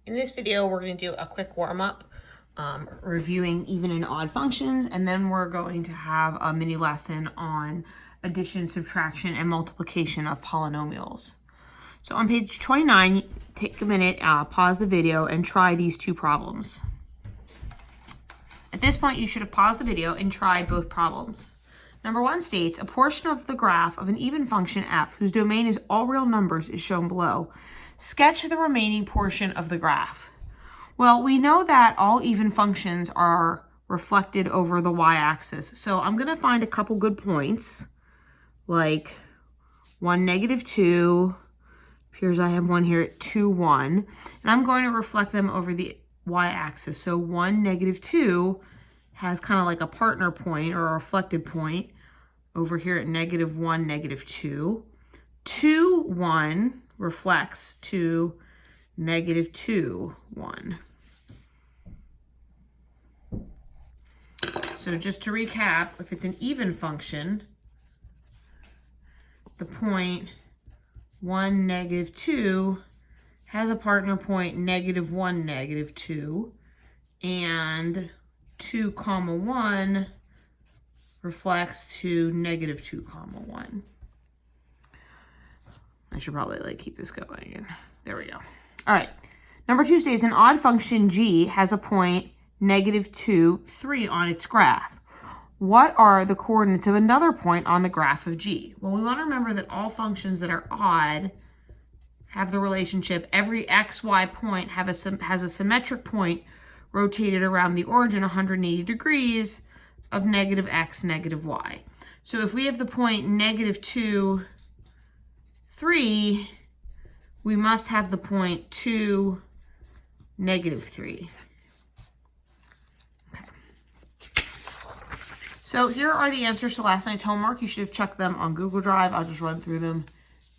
In this video, we're going to do a quick warm-up, reviewing even and odd functions, and then we're going to have a mini lesson on addition, subtraction, and multiplication of polynomials. So on page 29, take a minute, pause the video, and try these two problems. At this point, you should have paused the video and tried both problems. Number one states, a portion of the graph of an even function f, whose domain is all real numbers, is shown below. Sketch the remaining portion of the graph. Well, we know that all even functions are reflected over the y-axis. So I'm going to find a couple good points, like 1, -2. Appears I have one here at 2, 1. And I'm going to reflect them over the y-axis. So 1, -2 has kind of like a partner point or a reflected point over here at -1, -2. 2, 1 reflects to -2, 1. So just to recap, if it's an even function, the point 1, -2 has a partner point -1, -2, and 2, 1 reflects to -2, 1. I should probably keep this going. There we go. All right. Number 2 states an odd function g has a point -2, 3 on its graph. What are the coordinates of another point on the graph of g? Well, we want to remember that all functions that are odd have the relationship every xy point has a symmetric point rotated around the origin 180 degrees of -x, -y. So if we have the point -2, 3, we must have the point 2, -3. Okay. So here are the answers to last night's homework. You should have checked them on Google Drive. I'll just run through them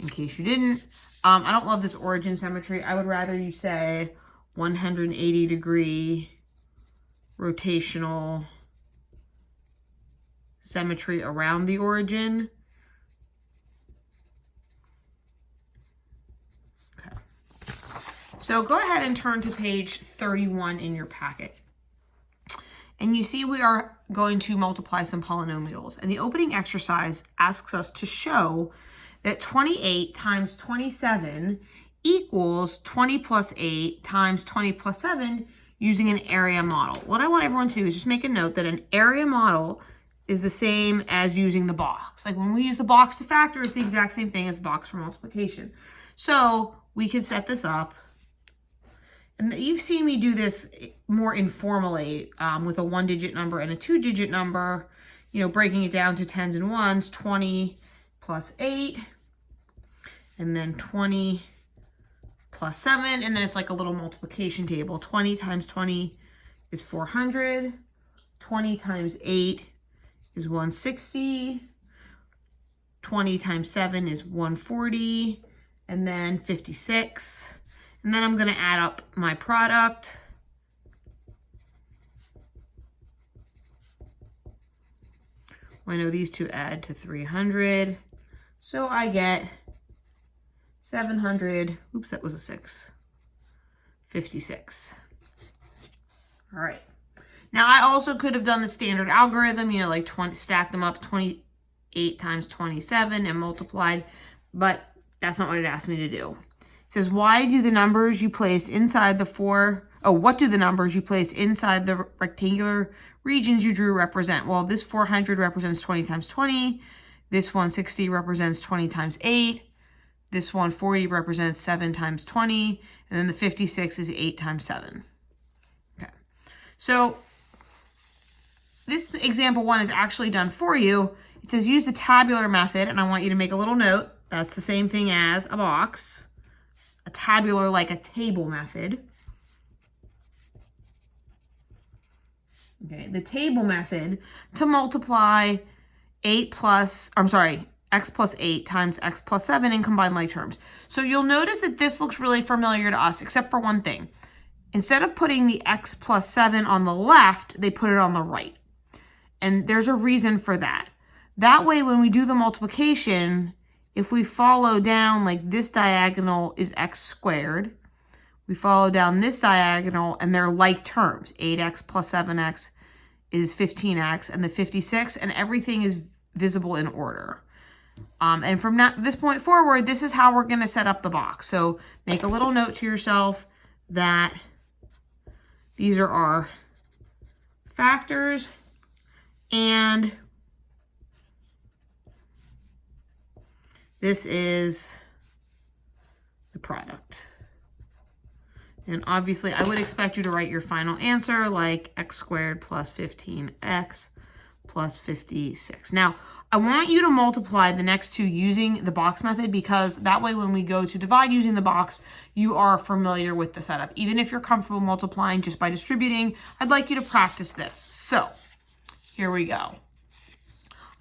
in case you didn't. I don't love this origin symmetry. I would rather you say 180 degree rotational symmetry around the origin. Okay. So go ahead and turn to page 31 in your packet. And you see we are going to multiply some polynomials. And the opening exercise asks us to show that 28 times 27 equals 20 plus 8 times 20 plus 7 using an area model. What I want everyone to do is just make a note that an area model is the same as using the box. Like when we use the box to factor, it's the exact same thing as the box for multiplication. So we could set this up. And you've seen me do this more informally with a 1-digit number and a 2-digit number, breaking it down to tens and ones, 20 plus 8, and then 20 plus 7, and then it's like a little multiplication table. 20 times 20 is 400. 20 times 8 is 160. 20 times 7 is 140, and then 56. And then I'm going to add up my product. I know these two add to 300. So I get 700, oops, that was a 6, 56. All right. Now I also could have done the standard algorithm, like stack them up 28 times 27 and multiplied, but that's not what it asked me to do. It says, what do the numbers you placed inside the rectangular regions you drew represent? Well, this 400 represents 20 times 20. This 160 represents 20 times 8. This 140 represents 7 times 20. And then the 56 is 8 times 7. Okay. So this example 1 is actually done for you. It says use the tabular method, and I want you to make a little note. That's the same thing as a box. A tabular, like a table method. Okay, the table method to multiply x plus 8 times x plus 7 and combine like terms. So you'll notice that this looks really familiar to us, except for one thing. Instead of putting the x plus 7 on the left, they put it on the right. And there's a reason for that. That way, when we do the multiplication, if we follow down like this diagonal is x squared, we follow down this diagonal, and they're like terms. 8x plus 7x is 15x, and the 56, and everything is visible in order. And from this point forward, this is how we're going to set up the box. So make a little note to yourself that these are our factors, and this is the product. And obviously, I would expect you to write your final answer like x squared plus 15x plus 56. Now, I want you to multiply the next two using the box method, because that way when we go to divide using the box, you are familiar with the setup. Even if you're comfortable multiplying just by distributing, I'd like you to practice this. So here we go.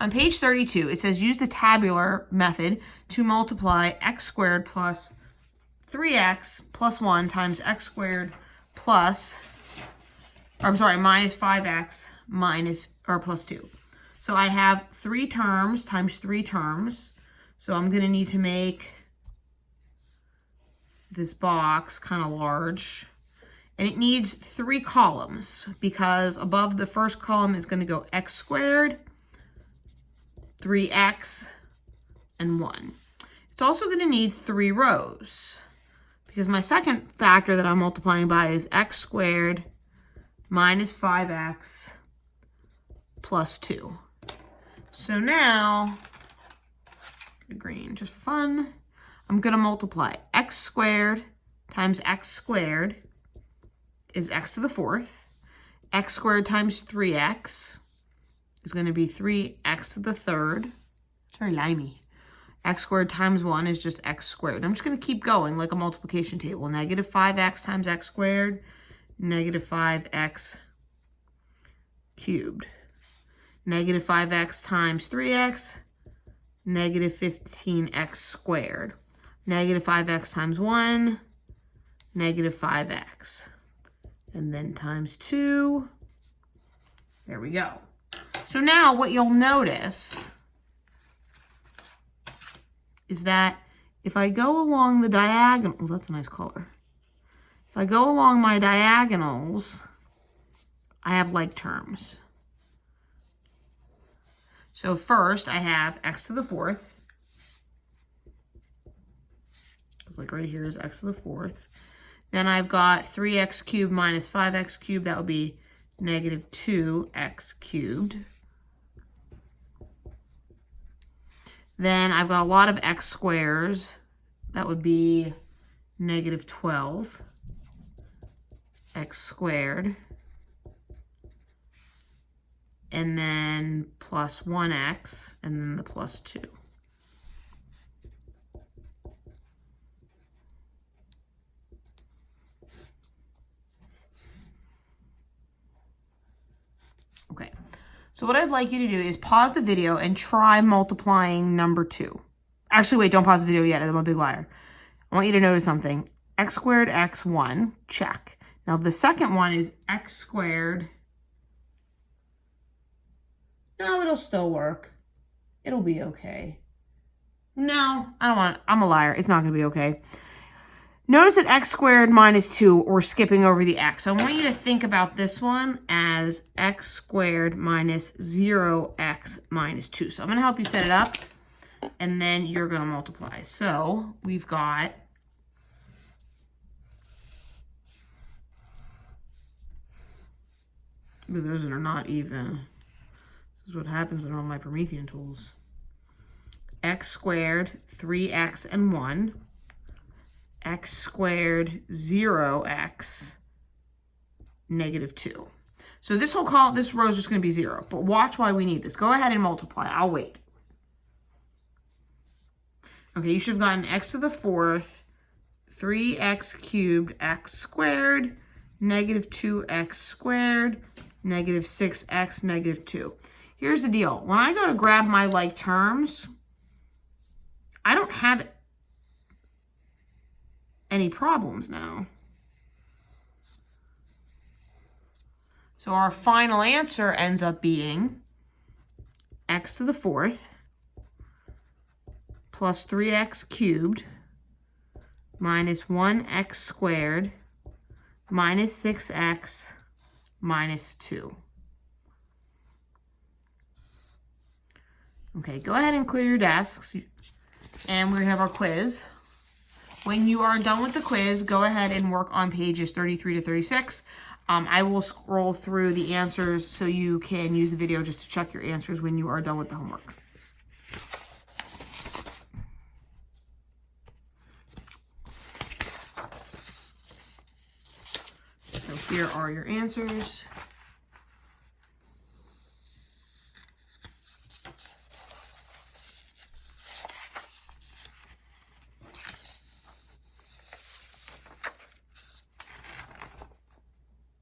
On page 32, it says use the tabular method to multiply x squared plus 3x plus 1 times x squared plus, minus 5x plus 2. So I have 3 terms times 3 terms. So I'm going to need to make this box kind of large. And it needs 3 columns, because above the first column is going to go x squared, 3x, and 1. It's also going to need 3 rows, because my second factor that I'm multiplying by is x squared minus 5x plus 2. So now, green just for fun, I'm going to multiply x squared times x squared is x to the 4th. X squared times 3x is going to be 3x to the 3rd. It's very limey. X squared times 1 is just x squared. I'm just going to keep going like a multiplication table. Negative 5x times x squared, negative 5x cubed. Negative 5x times 3x, negative 15x squared. Negative 5x times 1, negative 5x. And then times 2. There we go. So now what you'll notice is that if I go along the diagonal, oh, that's a nice color. If I go along my diagonals, I have like terms. So first I have x to the 4th. It's like right here is x to the 4th. Then I've got 3x cubed minus 5x cubed. That would be negative 2x cubed. Then I've got a lot of x squares. That would be negative 12 x squared. And then plus 1x, and then the plus 2. Okay, so what I'd like you to do is pause the video and try multiplying number 2. Actually, wait, don't pause the video yet. I'm a big liar. I want you to notice something. X squared, x1, check. Now the second one is x squared. No, it'll still work. It'll be okay. No, I don't want, I'm a liar. It's not going to be okay. Notice that x squared minus 2, we're skipping over the x. So I want you to think about this one as x squared minus 0x minus 2. So I'm going to help you set it up, and then you're going to multiply. So we've got those are not even. This is what happens with all my Promethean tools. X squared, 3x and 1. X squared, 0x, negative 2. So this whole column, this row is just going to be 0. But watch why we need this. Go ahead and multiply. I'll wait. Okay, you should have gotten x to the 4th, 3x cubed, x squared, negative 2x squared, negative 6x, negative 2. Here's the deal. When I go to grab my like terms, I don't have any problems now. So our final answer ends up being x to the 4th plus 3x cubed minus 1x squared minus 6x minus 2. Okay, go ahead and clear your desks. And we have our quiz. When you are done with the quiz, go ahead and work on pages 33 to 36. I will scroll through the answers so you can use the video just to check your answers when you are done with the homework. So here are your answers.